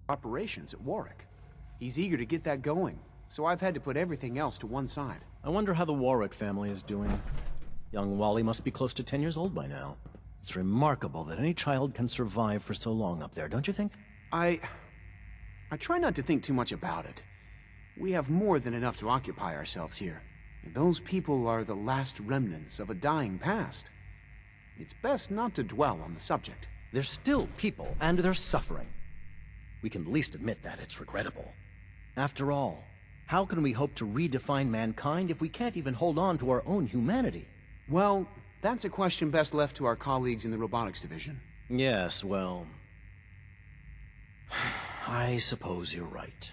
operations at Warwick. He's eager to get that going, so I've had to put everything else to one side. I wonder how the Warwick family is doing. Young Wally must be close to 10 years old by now. It's remarkable that any child can survive for so long up there, don't you think? I try not to think too much about it. We have more than enough to occupy ourselves here. Those people are the last remnants of a dying past. It's best not to dwell on the subject. They're still people, and they're suffering. We can at least admit that it's regrettable. After all, how can we hope to redefine mankind if we can't even hold on to our own humanity? Well, that's a question best left to our colleagues in the robotics division. Yes, well... I suppose you're right.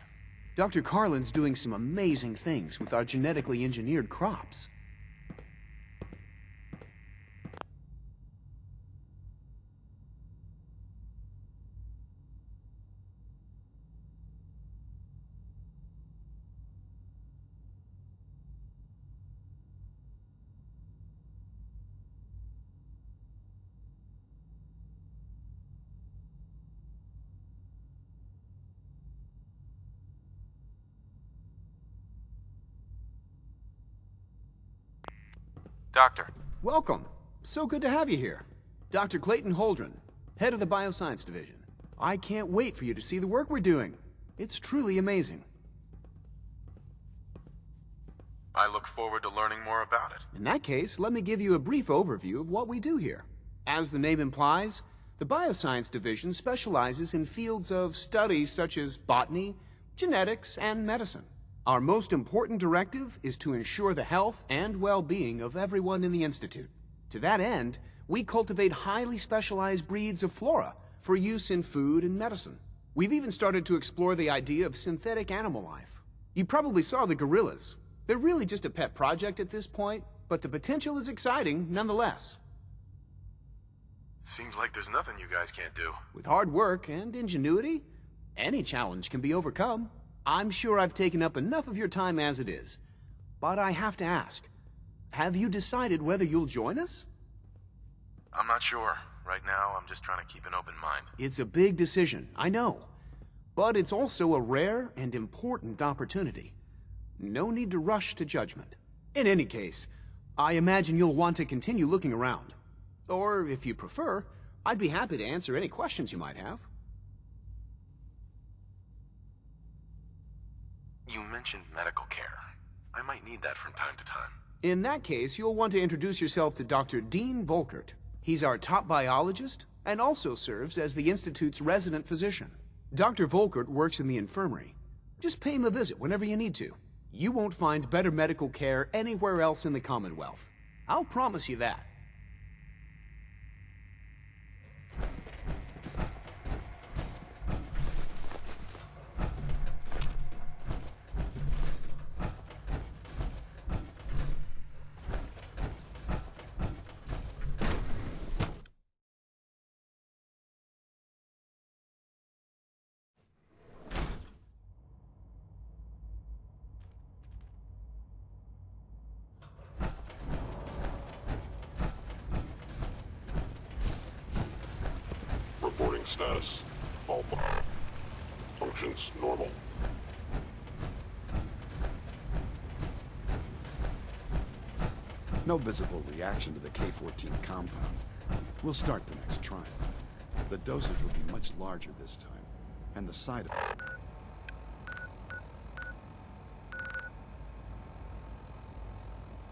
Dr. Carlin's doing some amazing things with our genetically engineered crops. Doctor. Welcome. So good to have you here. Dr. Clayton Holdren, head of the Bioscience Division. I can't wait for you to see the work we're doing. It's truly amazing. I look forward to learning more about it. In that case, let me give you a brief overview of what we do here. As the name implies, the Bioscience Division specializes in fields of study such as botany, genetics, and medicine. Our most important directive is to ensure the health and well-being of everyone in the Institute. To that end, we cultivate highly specialized breeds of flora for use in food and medicine. We've even started to explore the idea of synthetic animal life. You probably saw the gorillas. They're really just a pet project at this point, but the potential is exciting nonetheless. Seems like there's nothing you guys can't do. With hard work and ingenuity, any challenge can be overcome. I'm sure I've taken up enough of your time as it is, but I have to ask, have you decided whether you'll join us? I'm not sure. Right now, I'm just trying to keep an open mind. It's a big decision, I know, but it's also a rare and important opportunity. No need to rush to judgment. In any case, I imagine you'll want to continue looking around. Or, if you prefer, I'd be happy to answer any questions you might have. You mentioned medical care. I might need that from time to time. In that case, you'll want to introduce yourself to Dr. Dean Volkert. He's our top biologist and also serves as the Institute's resident physician. Dr. Volkert works in the infirmary. Just pay him a visit whenever you need to. You won't find better medical care anywhere else in the Commonwealth. I'll promise you that. Reporting status. Alpha. Functions normal. No visible reaction to the K-14 compound. We'll start the next trial. The dosage will be much larger this time, and the side effect.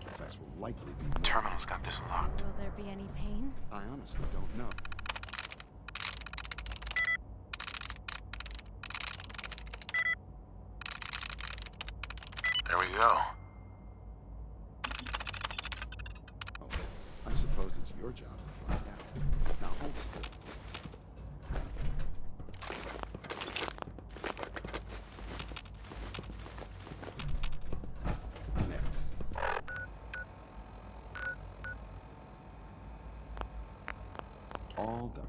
Effects will likely be. Terminal's got this locked. Will there be any pain? I honestly don't know. There we go. Oh, I suppose it's your job to find out. Now hold still. There. All done.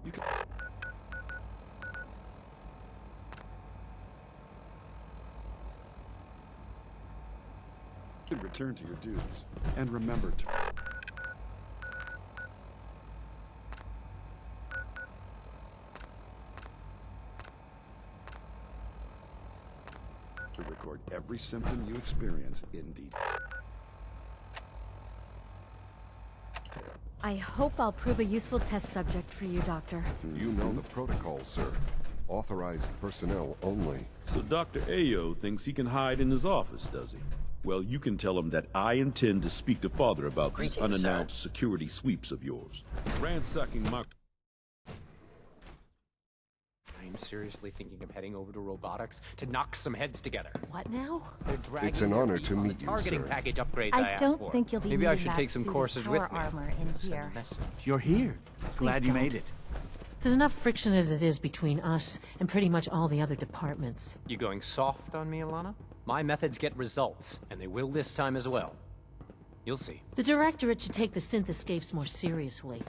You can... Return to your duties, and remember to... every symptom you experience in detail. I hope I'll prove a useful test subject for you, Doctor. You know the protocol, sir. Authorized personnel only. So Dr. Ayo thinks he can hide in his office, does he? Well, you can tell him that I intend to speak to Father about these Greetings, unannounced security sweeps of yours. Ransacking my... I'm seriously thinking of heading over to robotics to knock some heads together. What now? They're dragging It's an their honor feet to on the meet you, targeting sir. package upgrades I asked don't for. think you'll be Maybe I needing should that take some suit of courses with power me. armor in Send a here. message. You're here. Glad you made it. There's enough friction as it is between us and pretty much all the other departments. You going soft on me, Alana? My methods get results, and they will this time as well. You'll see. The Directorate should take the synth escapes more seriously.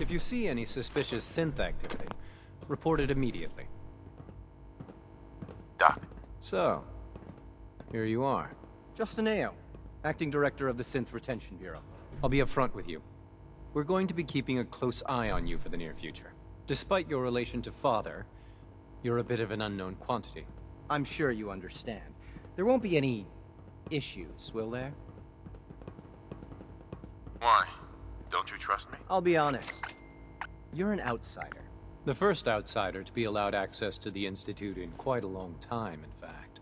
If you see any suspicious synth activity, report it immediately. Doc, So, here you are. Justin Ayo, Acting Director of the Synth Retention Bureau. I'll be upfront with you. We're going to be keeping a close eye on you for the near future. Despite your relation to Father, you're a bit of an unknown quantity. I'm sure you understand. There won't be any issues, will there? why? Don't you trust me? I'll be honest. You're an outsider. The first outsider to be allowed access to the Institute in quite a long time, in fact.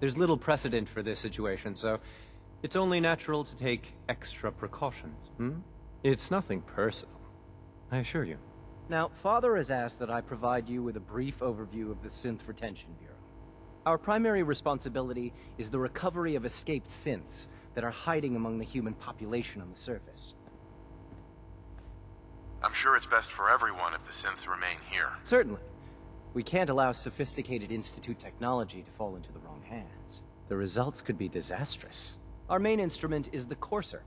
There's little precedent for this situation, so it's only natural to take extra precautions, It's nothing personal, I assure you. Now, Father has asked that I provide you with a brief overview of the Synth Retention Bureau. Our primary responsibility is the recovery of escaped synths that are hiding among the human population on the surface. I'm sure it's best for everyone if the synths remain here. Certainly. We can't allow sophisticated Institute technology to fall into the wrong hands. The results could be disastrous. Our main instrument is the Courser,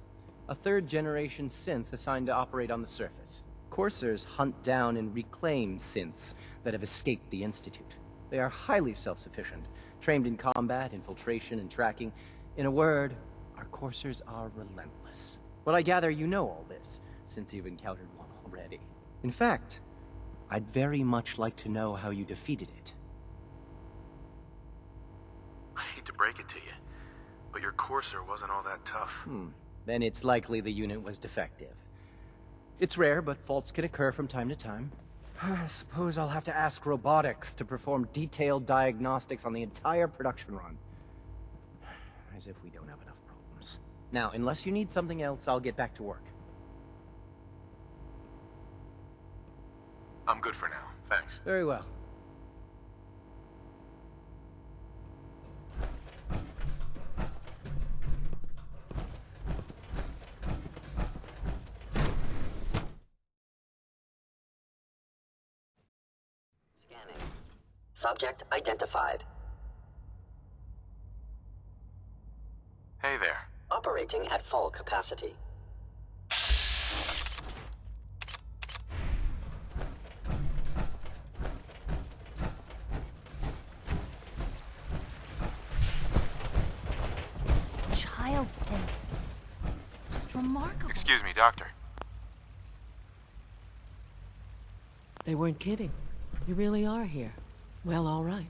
a third-generation synth assigned to operate on the surface. Coursers hunt down and reclaim synths that have escaped the Institute. They are highly self-sufficient, trained in combat, infiltration, and tracking. In a word, our Coursers are relentless. But I gather you know all this, since you've encountered one already. In fact, I'd very much like to know how you defeated it. I hate to break it to you, but your Courser wasn't all that tough. Then it's likely the unit was defective. It's rare, but faults can occur from time to time. I suppose I'll have to ask robotics to perform detailed diagnostics on the entire production run. As if we don't have enough problems. Now, unless you need something else, I'll get back to work. I'm good for now, thanks. Very well. Scanning. Subject identified. Hey there. Operating at full capacity. Child synth. It's just remarkable. Excuse me, Doctor. They weren't kidding. You really are here. Well, all right.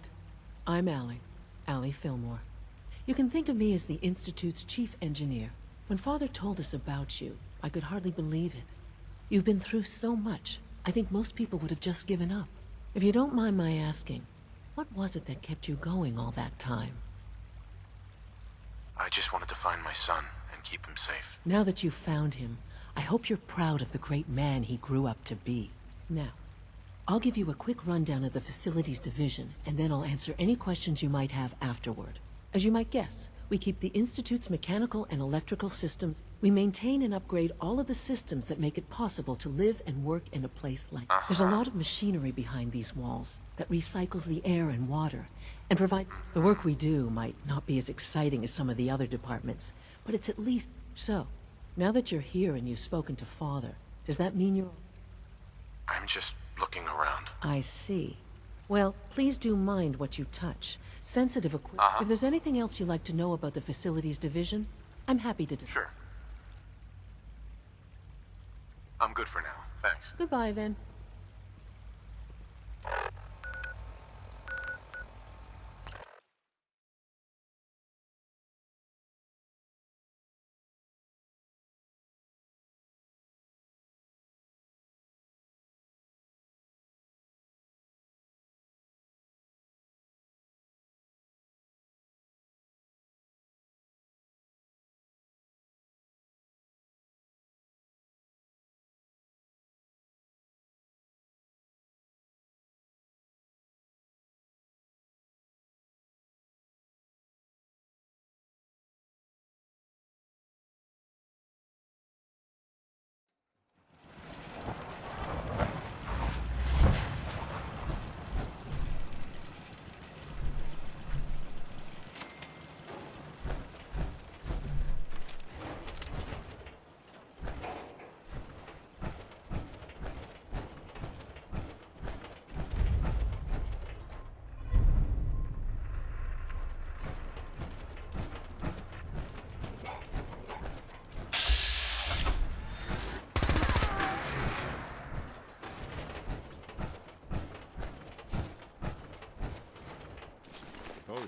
I'm Allie Fillmore. You can think of me as the Institute's chief engineer. When Father told us about you, I could hardly believe it. You've been through so much, I think most people would have just given up. If you don't mind my asking, what was it that kept you going all that time? I just wanted to find my son and keep him safe. Now that you've found him, I hope you're proud of the great man he grew up to be. Now, I'll give you a quick rundown of the Facilities Division, and then I'll answer any questions you might have afterward. As you might guess, we keep the Institute's mechanical and electrical systems. We maintain and upgrade all of the systems that make it possible to live and work in a place like... There's a lot of machinery behind these walls that recycles the air and water, and provides... The work we do might not be as exciting as some of the other departments, but it's at least... So, now that you're here and you've spoken to Father, does that mean you're... I'm just looking around. I see. Well, please do mind what you touch. Sensitive equipment. If there's anything else you'd like to know about the Facilities Division, I'm happy to discuss. Sure. I'm good for now, thanks. Goodbye, then.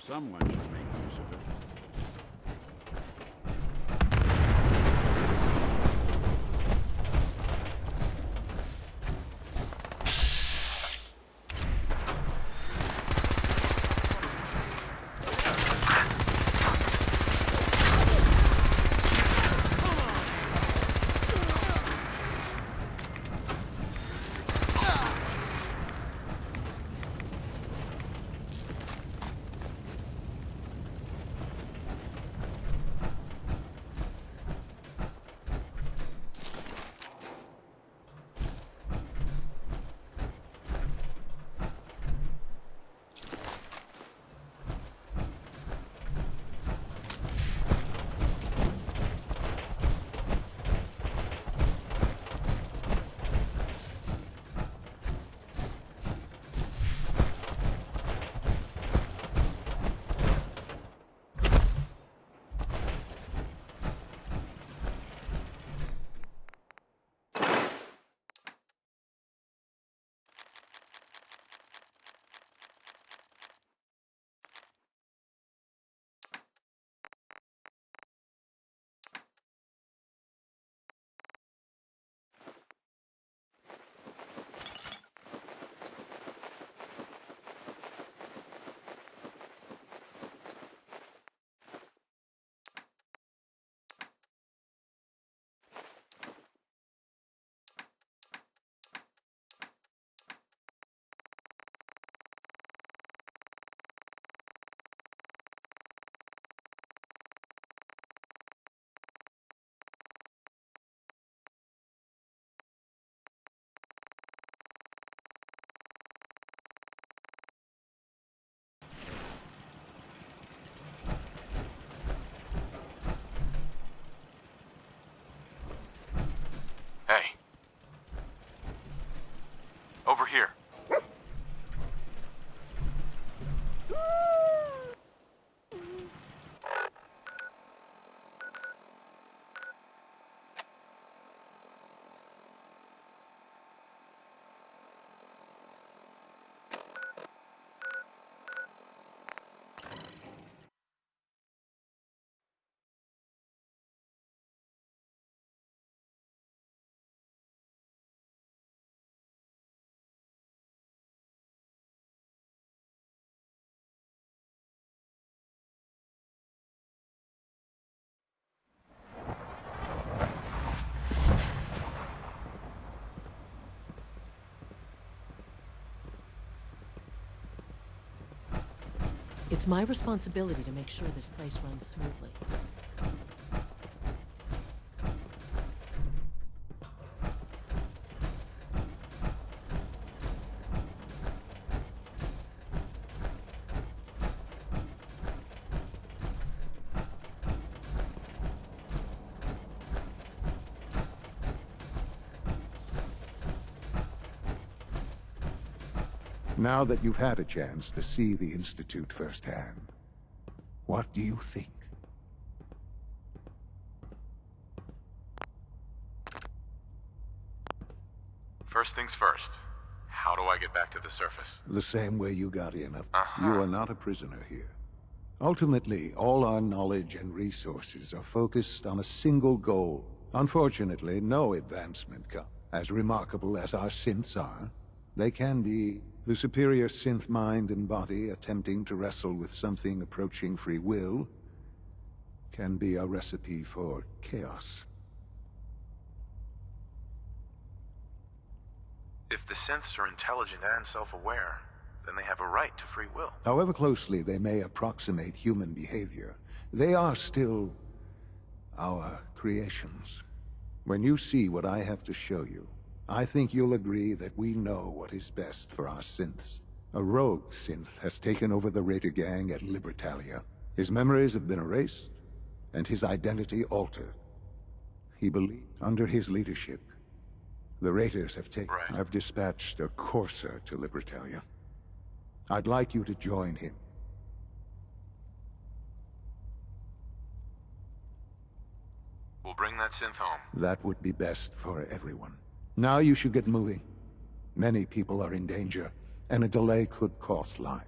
someone should make use of it. Hey. Over here. It's my responsibility to make sure this place runs smoothly. Now that you've had a chance to see the Institute firsthand, what do you think? First things first. How do I get back to the surface? The same way you got in. You are not a prisoner here. Ultimately, all our knowledge and resources are focused on a single goal. Unfortunately, no advancement comes. As remarkable as our synths are, they can be the superior synth mind and body attempting to wrestle with something approaching free will can be a recipe for chaos. If the synths are intelligent and self-aware, then they have a right to free will. However closely they may approximate human behavior, they are still our creations. When you see what I have to show you, I think you'll agree that we know what is best for our synths. A rogue synth has taken over the Raider gang at Libertalia. His memories have been erased, and his identity altered. He believed under his leadership, the Raiders have taken... Right. I've dispatched a courser to Libertalia. I'd like you to join him. We'll bring that synth home. That would be best for everyone. Now you should get moving. Many people are in danger, and a delay could cost lives.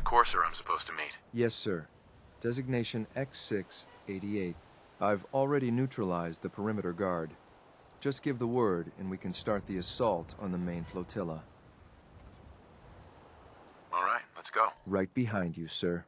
courser I'm supposed to meet? Yes, sir. Designation X688. I've already neutralized the perimeter guard. Just give the word, and we can start the assault on the main flotilla. All right, let's go. Right behind you, sir.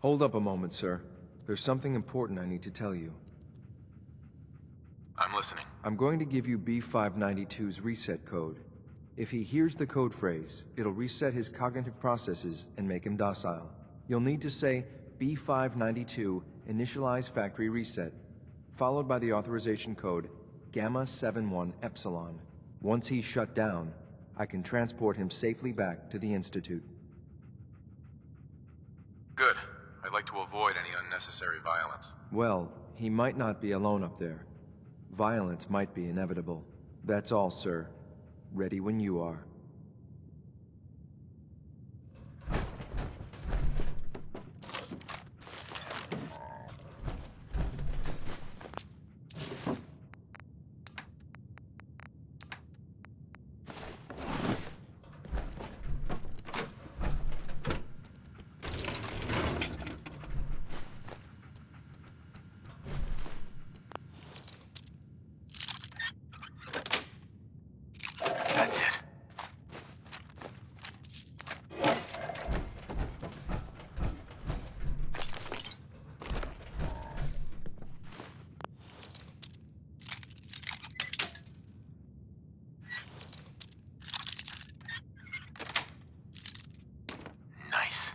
Hold up a moment, sir. There's something important I need to tell you. I'm listening. I'm going to give you B592's reset code. If he hears the code phrase, it'll reset his cognitive processes and make him docile. You'll need to say B592 initialize factory reset, followed by the authorization code Gamma 71 Epsilon. Once he's shut down, I can transport him safely back to the Institute. Good. I'd like to avoid any unnecessary violence. Well, he might not be alone up there. Violence might be inevitable. That's all, sir. Ready when you are. That's it. Nice.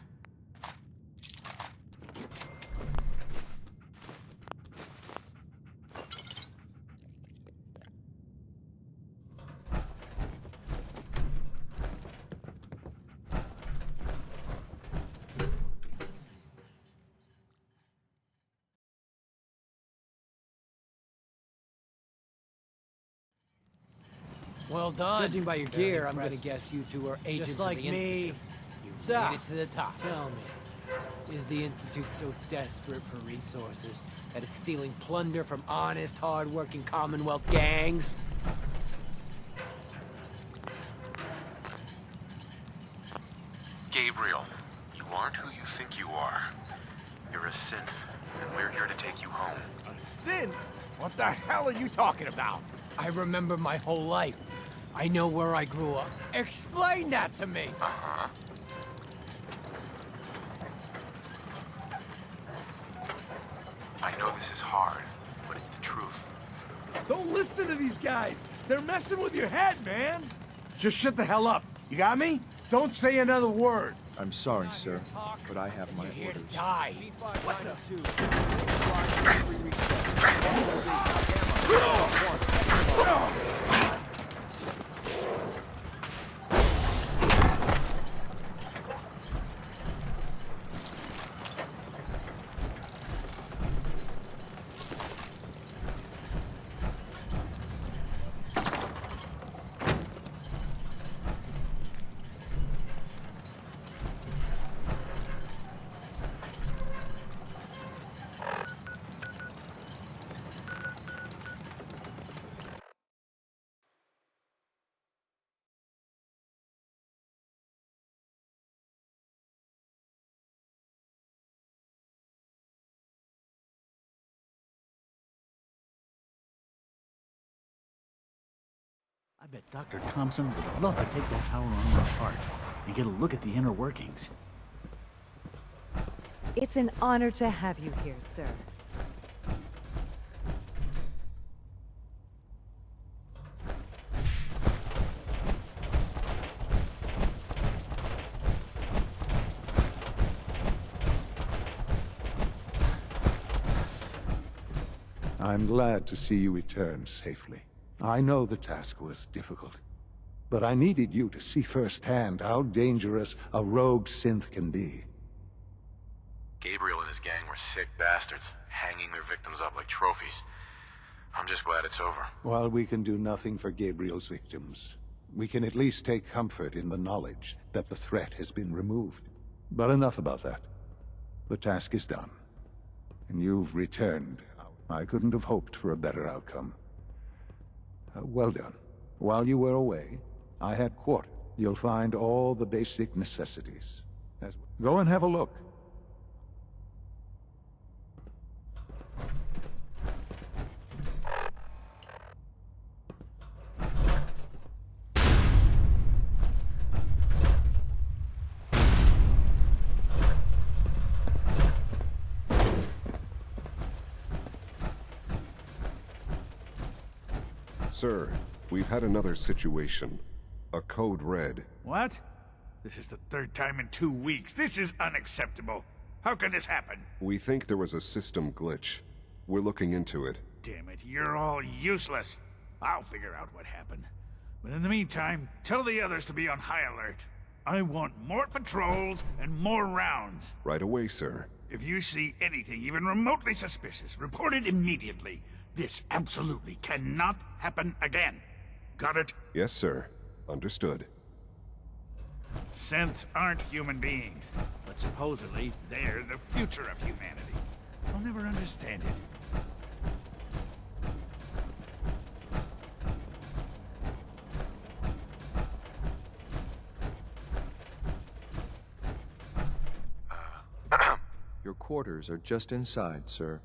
Well done. Judging by your Very gear, I'm impressive. gonna guess you two are agents Just like of the me. Institute. You So, made it to the top. Tell me, is the Institute so desperate for resources that it's stealing plunder from honest, hard-working Commonwealth gangs? Gabriel, you aren't who you think you are. You're a synth, and we're here to take you home. A sin? What the hell are you talking about? I remember my whole life. I know where I grew up. Explain that to me! Uh-huh. I know this is hard, but it's the truth. Don't listen to these guys. They're messing with your head, man. Just shut the hell up. You got me? Don't say another word. I'm sorry, sir, but I have my You're here to orders. die. What the? I bet Dr. Thompson would love to take that power armor apart and get a look at the inner workings. It's an honor to have you here, sir. I'm glad to see you return safely. I know the task was difficult, but I needed you to see firsthand how dangerous a rogue synth can be. Gabriel and his gang were sick bastards, hanging their victims up like trophies. I'm just glad it's over. While we can do nothing for Gabriel's victims, we can at least take comfort in the knowledge that the threat has been removed. But enough about that. The task is done, and you've returned. I couldn't have hoped for a better outcome. Well done. While you were away, I had quarter. You'll find all the basic necessities. Go and have a look. Sir, we've had another situation. A code red. What? This is the third time in 2 weeks. This is unacceptable. How could this happen? We think there was a system glitch. We're looking into it. Damn it, you're all useless. I'll figure out what happened. But in the meantime, tell the others to be on high alert. I want more patrols and more rounds. Right away, sir. If you see anything even remotely suspicious, report it immediately. This absolutely cannot happen again. Got it? Yes, sir. Understood. Synths aren't human beings, but supposedly they're the future of humanity. I'll never understand it. Your quarters are just inside, sir.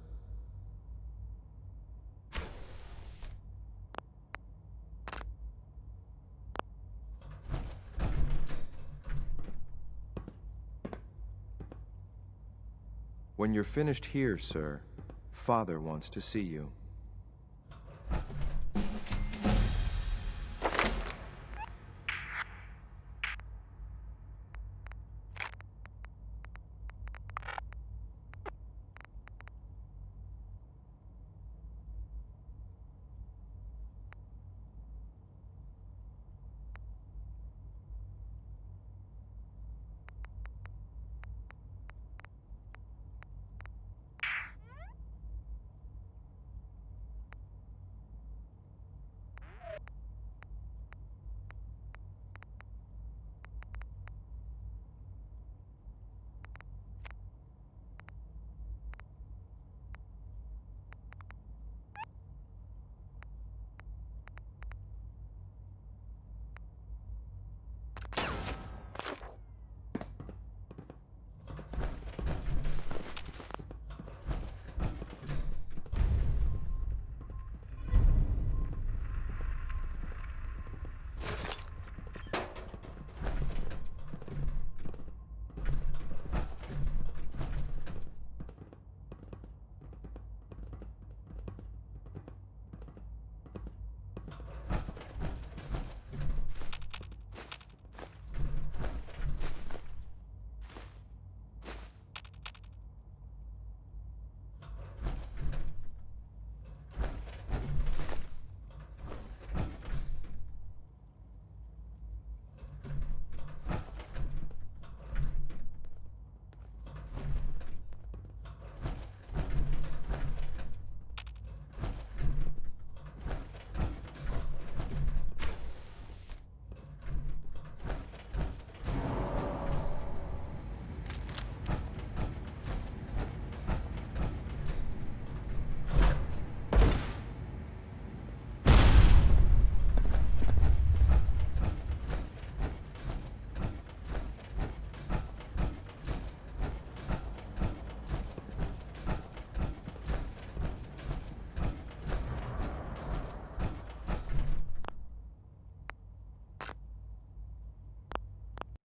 When you're finished here, sir, Father wants to see you.